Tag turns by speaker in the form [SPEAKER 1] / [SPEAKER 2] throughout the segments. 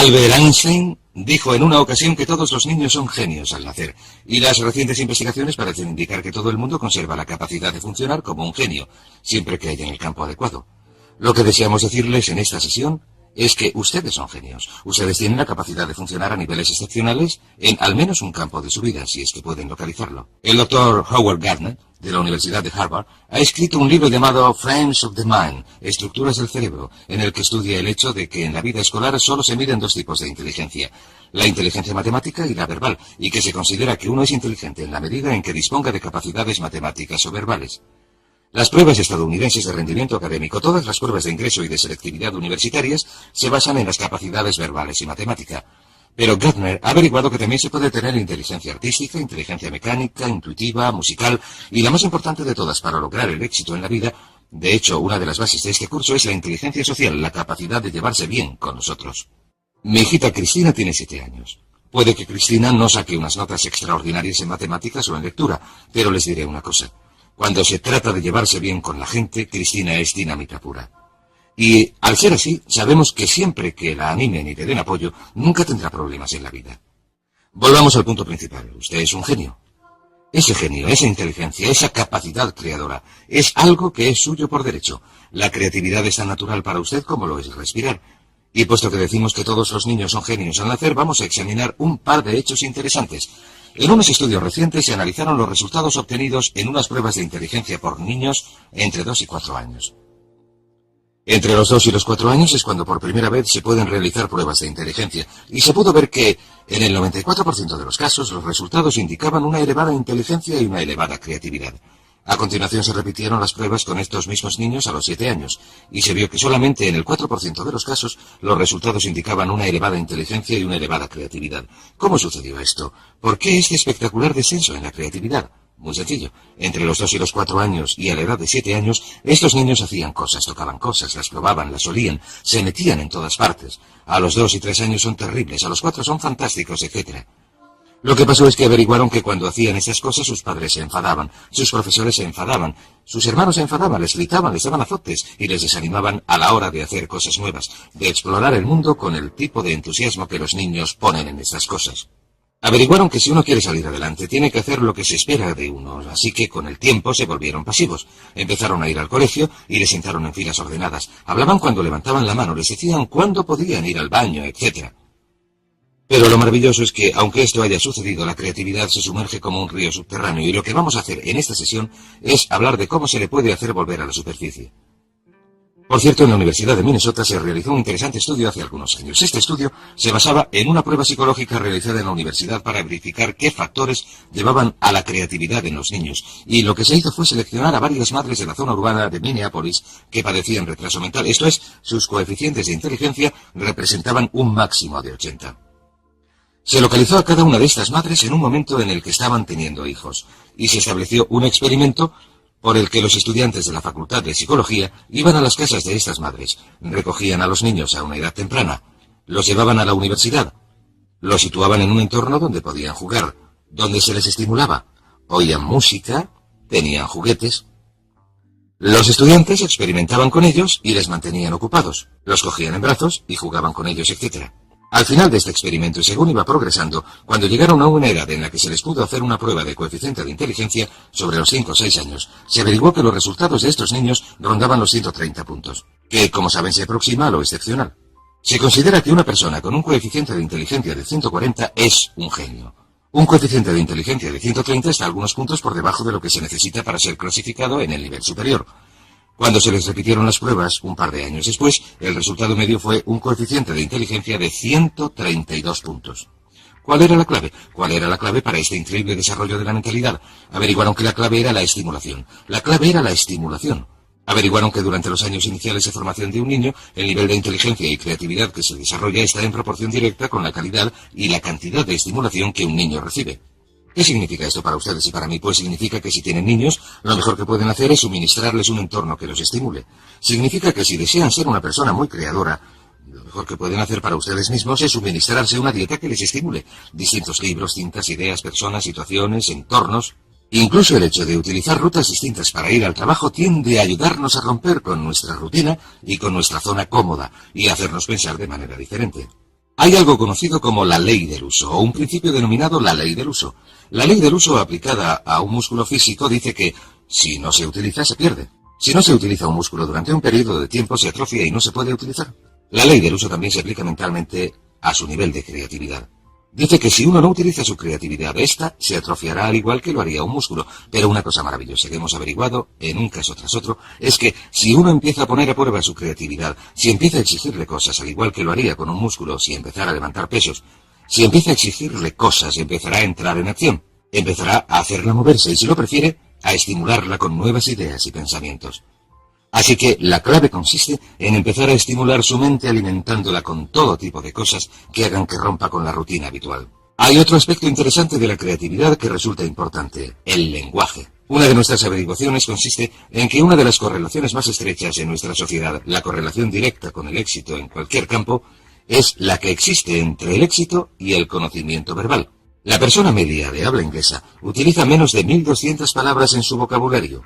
[SPEAKER 1] Albert Einstein dijo en una ocasión que todos los niños son genios al nacer, y las recientes investigaciones parecen indicar que todo el mundo conserva la capacidad de funcionar como un genio, siempre que haya en el campo adecuado. Lo que deseamos decirles en esta sesión es que ustedes son genios. Ustedes tienen la capacidad de funcionar a niveles excepcionales en al menos un campo de su vida, si es que pueden localizarlo. El doctor Howard Gardner, de la Universidad de Harvard, ha escrito un libro llamado Frames of the Mind, Estructuras del Cerebro, en el que estudia el hecho de que en la vida escolar solo se miden dos tipos de inteligencia, la inteligencia matemática y la verbal, y que se considera que uno es inteligente en la medida en que disponga de capacidades matemáticas o verbales. Las pruebas estadounidenses de rendimiento académico, todas las pruebas de ingreso y de selectividad universitarias, se basan en las capacidades verbales y matemática. Pero Gardner ha averiguado que también se puede tener inteligencia artística, inteligencia mecánica, intuitiva, musical, y la más importante de todas para lograr el éxito en la vida, de hecho, una de las bases de este curso es la inteligencia social, la capacidad de llevarse bien con nosotros. Mi hijita Cristina tiene 7 años. Puede que Cristina no saque unas notas extraordinarias en matemáticas o en lectura, pero les diré una cosa. Cuando se trata de llevarse bien con la gente, Cristina es dinámica pura. Y, al ser así, sabemos que siempre que la animen y le den apoyo, nunca tendrá problemas en la vida. Volvamos al punto principal. Usted es un genio. Ese genio, esa inteligencia, esa capacidad creadora, es algo que es suyo por derecho. La creatividad es tan natural para usted como lo es respirar. Y puesto que decimos que todos los niños son genios al nacer, vamos a examinar un par de hechos interesantes. En unos estudios recientes se analizaron los resultados obtenidos en unas pruebas de inteligencia por niños entre 2 y 4 años. Entre los 2 y los 4 años es cuando por primera vez se pueden realizar pruebas de inteligencia, y se pudo ver que, en el 94% de los casos, los resultados indicaban una elevada inteligencia y una elevada creatividad. A continuación se repitieron las pruebas con estos mismos niños a los 7 años, y se vio que solamente en el 4% de los casos los resultados indicaban una elevada inteligencia y una elevada creatividad. ¿Cómo sucedió esto? ¿Por qué este espectacular descenso en la creatividad? Muy sencillo. Entre los 2 y los 4 años y a la edad de 7 años, estos niños hacían cosas, tocaban cosas, las probaban, las olían, se metían en todas partes. A los 2 y 3 años son terribles, a los 4 son fantásticos, etc. Lo que pasó es que averiguaron que cuando hacían esas cosas sus padres se enfadaban, sus profesores se enfadaban, sus hermanos se enfadaban, les gritaban, les daban azotes y les desanimaban a la hora de hacer cosas nuevas, de explorar el mundo con el tipo de entusiasmo que los niños ponen en estas cosas. Averiguaron que si uno quiere salir adelante tiene que hacer lo que se espera de uno, así que con el tiempo se volvieron pasivos. Empezaron a ir al colegio y les sentaron en filas ordenadas. Hablaban cuando levantaban la mano, les decían cuándo podían ir al baño, etc. Pero lo maravilloso es que, aunque esto haya sucedido, la creatividad se sumerge como un río subterráneo y lo que vamos a hacer en esta sesión es hablar de cómo se le puede hacer volver a la superficie. Por cierto, en la Universidad de Minnesota se realizó un interesante estudio hace algunos años. Este estudio se basaba en una prueba psicológica realizada en la universidad para verificar qué factores llevaban a la creatividad en los niños. Y lo que se hizo fue seleccionar a varias madres de la zona urbana de Minneapolis que padecían retraso mental. Esto es, sus coeficientes de inteligencia representaban un máximo de 80. Se localizó a cada una de estas madres en un momento en el que estaban teniendo hijos, y se estableció un experimento por el que los estudiantes de la Facultad de Psicología iban a las casas de estas madres, recogían a los niños a una edad temprana, los llevaban a la universidad, los situaban en un entorno donde podían jugar, donde se les estimulaba, oían música, tenían juguetes. Los estudiantes experimentaban con ellos y les mantenían ocupados, los cogían en brazos y jugaban con ellos, etc. Al final de este experimento, y según iba progresando, cuando llegaron a una edad en la que se les pudo hacer una prueba de coeficiente de inteligencia sobre los 5 o 6 años, se averiguó que los resultados de estos niños rondaban los 130 puntos, que, como saben, se aproxima a lo excepcional. Se considera que una persona con un coeficiente de inteligencia de 140 es un genio. Un coeficiente de inteligencia de 130 está algunos puntos por debajo de lo que se necesita para ser clasificado en el nivel superior. Cuando se les repitieron las pruebas, un par de años después, el resultado medio fue un coeficiente de inteligencia de 132 puntos. ¿Cuál era la clave? ¿Cuál era la clave para este increíble desarrollo de la mentalidad? Averiguaron que la clave era la estimulación. La clave era la estimulación. Averiguaron que durante los años iniciales de formación de un niño, el nivel de inteligencia y creatividad que se desarrolla está en proporción directa con la calidad y la cantidad de estimulación que un niño recibe. ¿Qué significa esto para ustedes y para mí? Pues significa que si tienen niños, lo mejor que pueden hacer es suministrarles un entorno que los estimule. Significa que si desean ser una persona muy creadora, lo mejor que pueden hacer para ustedes mismos es suministrarse una dieta que les estimule. Distintos libros, cintas, ideas, personas, situaciones, entornos. Incluso el hecho de utilizar rutas distintas para ir al trabajo tiende a ayudarnos a romper con nuestra rutina y con nuestra zona cómoda y a hacernos pensar de manera diferente. Hay algo conocido como la ley del uso, o un principio denominado la ley del uso. La ley del uso aplicada a un músculo físico dice que, si no se utiliza, se pierde. Si no se utiliza un músculo durante un periodo de tiempo, se atrofia y no se puede utilizar. La ley del uso también se aplica mentalmente a su nivel de creatividad. Dice que si uno no utiliza su creatividad, esta se atrofiará al igual que lo haría un músculo. Pero una cosa maravillosa que hemos averiguado, en un caso tras otro, es que si uno empieza a poner a prueba su creatividad, si empieza a exigirle cosas al igual que lo haría con un músculo, si empezara a levantar pesos, si empieza a exigirle cosas, empezará a entrar en acción, empezará a hacerla moverse y, si lo prefiere, a estimularla con nuevas ideas y pensamientos. Así que la clave consiste en empezar a estimular su mente alimentándola con todo tipo de cosas que hagan que rompa con la rutina habitual. Hay otro aspecto interesante de la creatividad que resulta importante: el lenguaje. Una de nuestras averiguaciones consiste en que una de las correlaciones más estrechas en nuestra sociedad, la correlación directa con el éxito en cualquier campo, es la que existe entre el éxito y el conocimiento verbal. La persona media de habla inglesa utiliza menos de 1.200 palabras en su vocabulario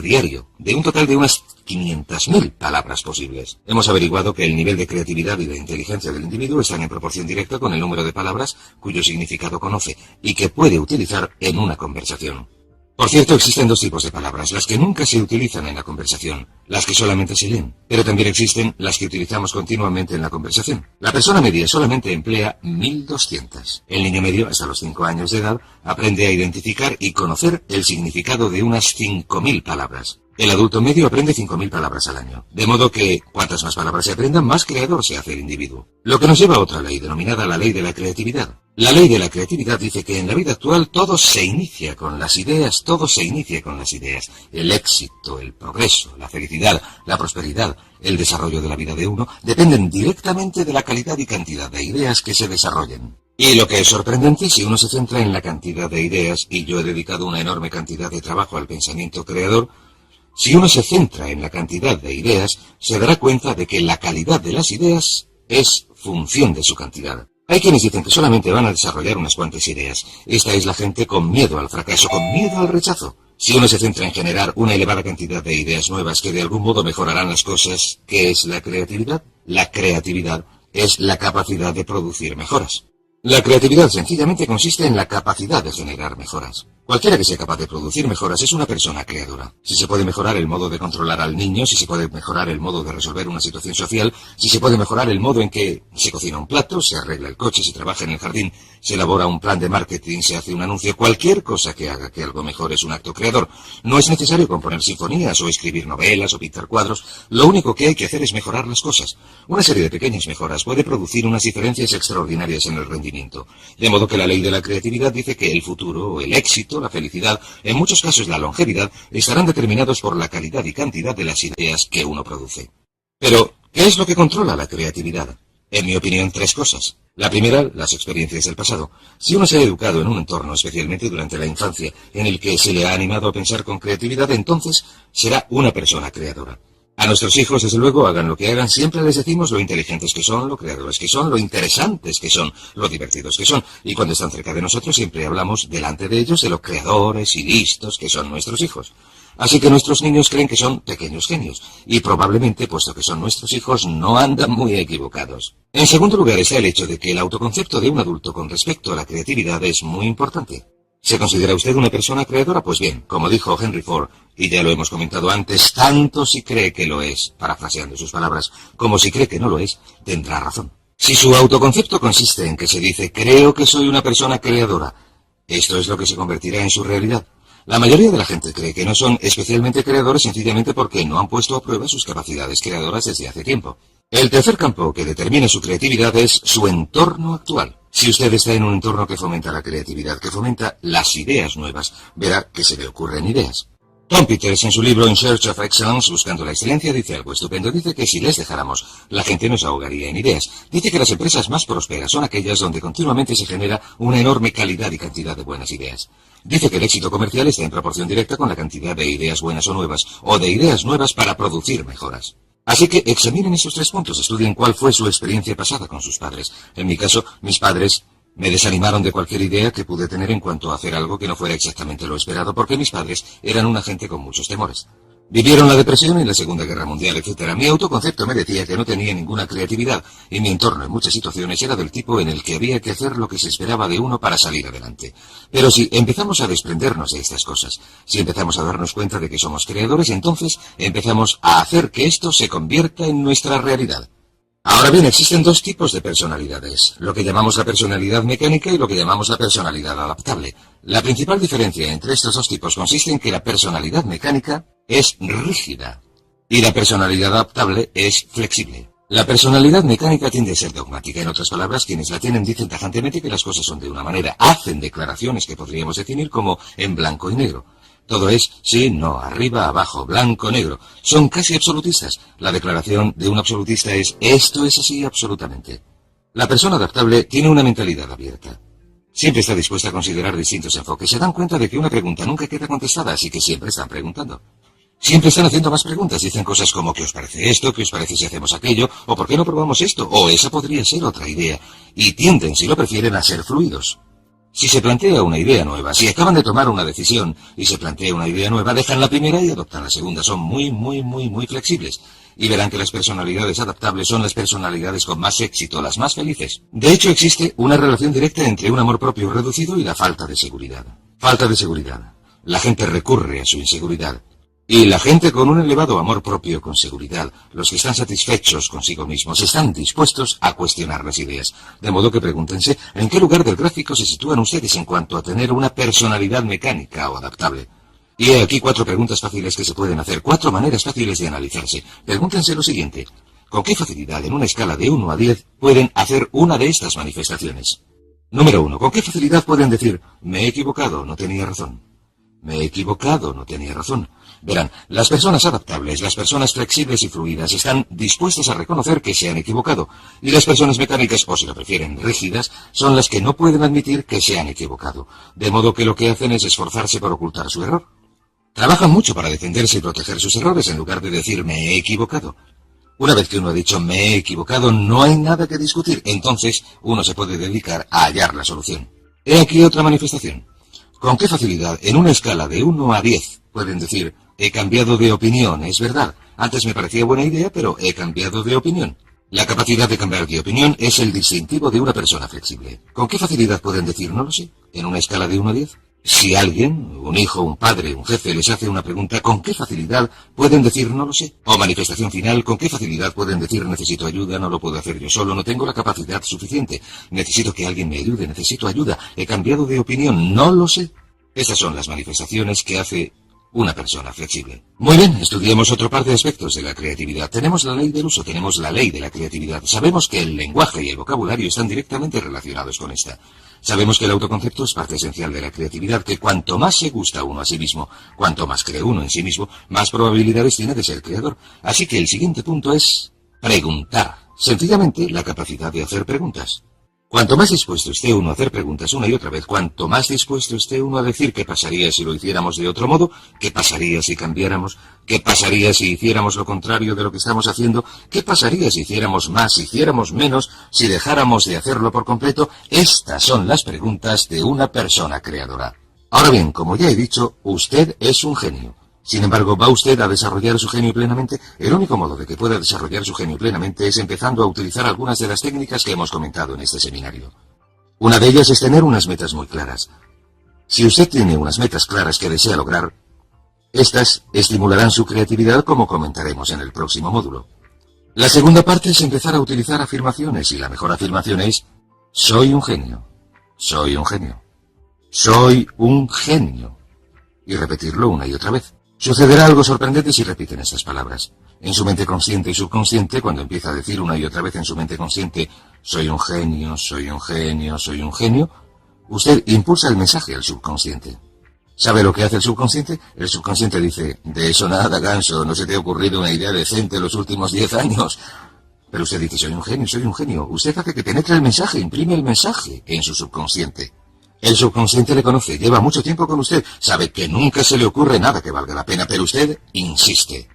[SPEAKER 1] diario, de un total de unas 500.000 palabras posibles. Hemos averiguado que el nivel de creatividad y de inteligencia del individuo están en proporción directa con el número de palabras cuyo significado conoce y que puede utilizar en una conversación. Por cierto, existen dos tipos de palabras: las que nunca se utilizan en la conversación, las que solamente se leen, pero también existen las que utilizamos continuamente en la conversación. La persona media solamente emplea 1.200. El niño medio, hasta los 5 años de edad, aprende a identificar y conocer el significado de unas 5.000 palabras. El adulto medio aprende 5.000 palabras al año, de modo que, cuantas más palabras se aprendan, más creador se hace el individuo. Lo que nos lleva a otra ley, denominada la ley de la creatividad. La ley de la creatividad dice que en la vida actual todo se inicia con las ideas, El éxito, el progreso, la felicidad, la prosperidad, el desarrollo de la vida de uno, dependen directamente de la calidad y cantidad de ideas que se desarrollen. Y lo que es sorprendente, si uno se centra en la cantidad de ideas, y yo he dedicado una enorme cantidad de trabajo al pensamiento creador, si uno se centra en la cantidad de ideas, se dará cuenta de que la calidad de las ideas es función de su cantidad. Hay quienes dicen que solamente van a desarrollar unas cuantas ideas. Esta es la gente con miedo al fracaso, con miedo al rechazo. Si uno se centra en generar una elevada cantidad de ideas nuevas que de algún modo mejorarán las cosas, ¿qué es la creatividad? La creatividad es la capacidad de producir mejoras. La creatividad sencillamente consiste en la capacidad de generar mejoras. Cualquiera que sea capaz de producir mejoras es una persona creadora. Si se puede mejorar el modo de controlar al niño, si se puede mejorar el modo de resolver una situación social, si se puede mejorar el modo en que se cocina un plato, se arregla el coche, se trabaja en el jardín, se elabora un plan de marketing, se hace un anuncio, cualquier cosa que haga que algo mejor es un acto creador. No es necesario componer sinfonías o escribir novelas o pintar cuadros. Lo único que hay que hacer es mejorar las cosas. Una serie de pequeñas mejoras puede producir unas diferencias extraordinarias en el rendimiento. De modo que la ley de la creatividad dice que el futuro, el éxito, la felicidad, en muchos casos la longevidad, estarán determinados por la calidad y cantidad de las ideas que uno produce. Pero, ¿qué es lo que controla la creatividad? En mi opinión, 3 cosas. La primera, las experiencias del pasado. Si uno se ha educado en un entorno, especialmente durante la infancia, en el que se le ha animado a pensar con creatividad, entonces será una persona creadora. A nuestros hijos, desde luego, hagan lo que hagan, siempre les decimos lo inteligentes que son, lo creadores que son, lo interesantes que son, lo divertidos que son. Y cuando están cerca de nosotros, siempre hablamos delante de ellos de lo creadores y listos que son nuestros hijos. Así que nuestros niños creen que son pequeños genios. Y probablemente, puesto que son nuestros hijos, no andan muy equivocados. En segundo lugar está el hecho de que el autoconcepto de un adulto con respecto a la creatividad es muy importante. ¿Se considera usted una persona creadora? Pues bien, como dijo Henry Ford, y ya lo hemos comentado antes, tanto si cree que lo es, parafraseando sus palabras, como si cree que no lo es, tendrá razón. Si su autoconcepto consiste en que se dice, creo que soy una persona creadora, esto es lo que se convertirá en su realidad. La mayoría de la gente cree que no son especialmente creadores sencillamente porque no han puesto a prueba sus capacidades creadoras desde hace tiempo. El tercer campo que determina su creatividad es su entorno actual. Si usted está en un entorno que fomenta la creatividad, que fomenta las ideas nuevas, verá que se le ocurren ideas. Tom Peters, en su libro In Search of Excellence, Buscando la Excelencia, dice algo estupendo. Dice que si les dejáramos, la gente nos ahogaría en ideas. Dice que las empresas más prósperas son aquellas donde continuamente se genera una enorme calidad y cantidad de buenas ideas. Dice que el éxito comercial está en proporción directa con la cantidad de ideas buenas o nuevas, o de ideas nuevas para producir mejoras. Así que examinen esos 3 puntos, estudien cuál fue su experiencia pasada con sus padres. En mi caso, mis padres me desanimaron de cualquier idea que pude tener en cuanto a hacer algo que no fuera exactamente lo esperado, porque mis padres eran una gente con muchos temores. Vivieron la depresión y la Segunda Guerra Mundial, etc. Mi autoconcepto me decía que no tenía ninguna creatividad y mi entorno en muchas situaciones era del tipo en el que había que hacer lo que se esperaba de uno para salir adelante. Pero si empezamos a desprendernos de estas cosas, si empezamos a darnos cuenta de que somos creadores, entonces empezamos a hacer que esto se convierta en nuestra realidad. Ahora bien, existen dos tipos de personalidades, lo que llamamos la personalidad mecánica y lo que llamamos la personalidad adaptable. La principal diferencia entre estos dos tipos consiste en que la personalidad mecánica es rígida y la personalidad adaptable es flexible. La personalidad mecánica tiende a ser dogmática. En otras palabras, quienes la tienen dicen tajantemente que las cosas son de una manera, hacen declaraciones que podríamos definir como en blanco y negro. Todo es sí, no, arriba, abajo, blanco, negro. Son casi absolutistas. La declaración de un absolutista es esto es así absolutamente. La persona adaptable tiene una mentalidad abierta. Siempre está dispuesta a considerar distintos enfoques. Se dan cuenta de que una pregunta nunca queda contestada, así que siempre están preguntando. Siempre están haciendo más preguntas. Dicen cosas como ¿qué os parece esto? ¿Qué os parece si hacemos aquello? ¿O por qué no probamos esto? O esa podría ser otra idea. Y tienden, si lo prefieren, a ser fluidos. Si se plantea una idea nueva, si acaban de tomar una decisión y se plantea una idea nueva, dejan la primera y adoptan la segunda. Son muy flexibles. Y verán que las personalidades adaptables son las personalidades con más éxito, las más felices. De hecho, existe una relación directa entre un amor propio reducido y la falta de seguridad. Falta de seguridad. La gente recurre a su inseguridad. Y la gente con un elevado amor propio con seguridad, los que están satisfechos consigo mismos, están dispuestos a cuestionar las ideas. De modo que pregúntense en qué lugar del gráfico se sitúan ustedes en cuanto a tener una personalidad mecánica o adaptable. Y he aquí 4 preguntas fáciles que se pueden hacer, 4 maneras fáciles de analizarse. Pregúntense lo siguiente: ¿con qué facilidad en una escala de 1 a 10 pueden hacer una de estas manifestaciones? Número 1. ¿Con qué facilidad pueden decir me he equivocado, no tenía razón? Me he equivocado, no tenía razón. Verán, las personas adaptables, las personas flexibles y fluidas están dispuestas a reconocer que se han equivocado, y las personas mecánicas, o si lo prefieren, rígidas, son las que no pueden admitir que se han equivocado, de modo que lo que hacen es esforzarse por ocultar su error. Trabajan mucho para defenderse y proteger sus errores en lugar de decir me he equivocado. Una vez que uno ha dicho me he equivocado, no hay nada que discutir, entonces uno se puede dedicar a hallar la solución. He aquí otra manifestación. ¿Con qué facilidad, en una escala de 1 a 10, pueden decir he cambiado de opinión, es verdad? Antes me parecía buena idea, pero he cambiado de opinión. La capacidad de cambiar de opinión es el distintivo de una persona flexible. ¿Con qué facilidad pueden decir no lo sé, en una escala de 1 a 10? Si alguien, un hijo, un padre, un jefe, les hace una pregunta, ¿con qué facilidad pueden decir no lo sé? O manifestación final, ¿con qué facilidad pueden decir necesito ayuda, no lo puedo hacer yo solo, no tengo la capacidad suficiente, necesito que alguien me ayude, necesito ayuda, he cambiado de opinión, no lo sé? Estas son las manifestaciones que hace una persona flexible. Muy bien, estudiemos otro par de aspectos de la creatividad. Tenemos la ley del uso, tenemos la ley de la creatividad. Sabemos que el lenguaje y el vocabulario están directamente relacionados con esta. Sabemos que el autoconcepto es parte esencial de la creatividad, que cuanto más se gusta uno a sí mismo, cuanto más cree uno en sí mismo, más probabilidades tiene de ser creador. Así que el siguiente punto es preguntar. Sencillamente, la capacidad de hacer preguntas. Cuanto más dispuesto esté uno a hacer preguntas una y otra vez, cuanto más dispuesto esté uno a decir qué pasaría si lo hiciéramos de otro modo, qué pasaría si cambiáramos, qué pasaría si hiciéramos lo contrario de lo que estamos haciendo, qué pasaría si hiciéramos más, si hiciéramos menos, si dejáramos de hacerlo por completo, estas son las preguntas de una persona creadora. Ahora bien, como ya he dicho, usted es un genio. Sin embargo, ¿va usted a desarrollar su genio plenamente? El único modo de que pueda desarrollar su genio plenamente es empezando a utilizar algunas de las técnicas que hemos comentado en este seminario. Una de ellas es tener unas metas muy claras. Si usted tiene unas metas claras que desea lograr, estas estimularán su creatividad, como comentaremos en el próximo módulo. La segunda parte es empezar a utilizar afirmaciones, y la mejor afirmación es soy un genio, soy un genio, soy un genio, y repetirlo una y otra vez. Sucederá algo sorprendente si repiten estas palabras. En su mente consciente y subconsciente, cuando empieza a decir una y otra vez en su mente consciente, soy un genio, soy un genio, soy un genio, usted impulsa el mensaje al subconsciente. ¿Sabe lo que hace el subconsciente? El subconsciente dice, de eso nada, ganso, no se te ha ocurrido una idea decente en los últimos 10 años. Pero usted dice, soy un genio, soy un genio. Usted hace que penetre el mensaje, imprime el mensaje en su subconsciente. El subconsciente le conoce, lleva mucho tiempo con usted, sabe que nunca se le ocurre nada que valga la pena, pero usted insiste.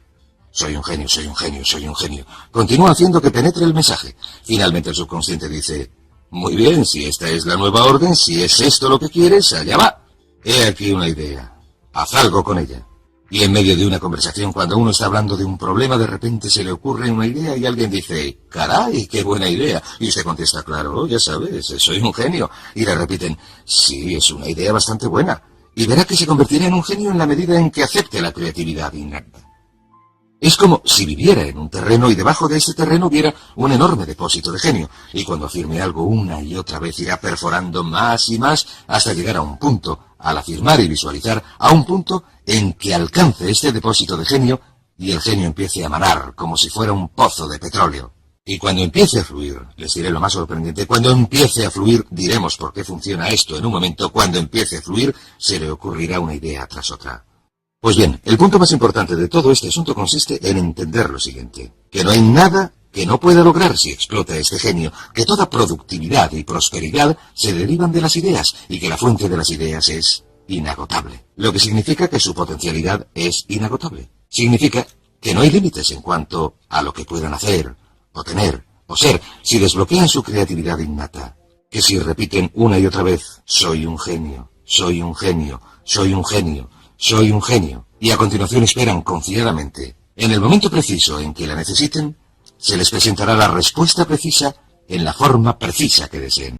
[SPEAKER 1] Soy un genio, soy un genio, soy un genio. Continúa haciendo que penetre el mensaje. Finalmente el subconsciente dice, muy bien, si esta es la nueva orden, si es esto lo que quieres, allá va. He aquí una idea. Haz algo con ella. Y en medio de una conversación, cuando uno está hablando de un problema, de repente se le ocurre una idea y alguien dice, ¡caray, qué buena idea! Y usted contesta, claro, ya sabes, soy un genio. Y le repiten, sí, es una idea bastante buena. Y verá que se convertirá en un genio en la medida en que acepte la creatividad innata. Es como si viviera en un terreno y debajo de ese terreno hubiera un enorme depósito de genio, y cuando afirme algo una y otra vez irá perforando más y más hasta llegar a un punto, al afirmar y visualizar, a un punto en que alcance este depósito de genio y el genio empiece a manar como si fuera un pozo de petróleo. Y cuando empiece a fluir, les diré lo más sorprendente, cuando empiece a fluir, diremos por qué funciona esto en un momento, cuando empiece a fluir, se le ocurrirá una idea tras otra. Pues bien, el punto más importante de todo este asunto consiste en entender lo siguiente, que no hay nada que no pueda lograr si explota este genio, que toda productividad y prosperidad se derivan de las ideas y que la fuente de las ideas es inagotable, lo que significa que su potencialidad es inagotable. Significa que no hay límites en cuanto a lo que puedan hacer, o tener, o ser, si desbloquean su creatividad innata, que si repiten una y otra vez, soy un genio, soy un genio, soy un genio, soy un genio, y a continuación esperan confiadamente. En el momento preciso en que la necesiten, se les presentará la respuesta precisa en la forma precisa que deseen.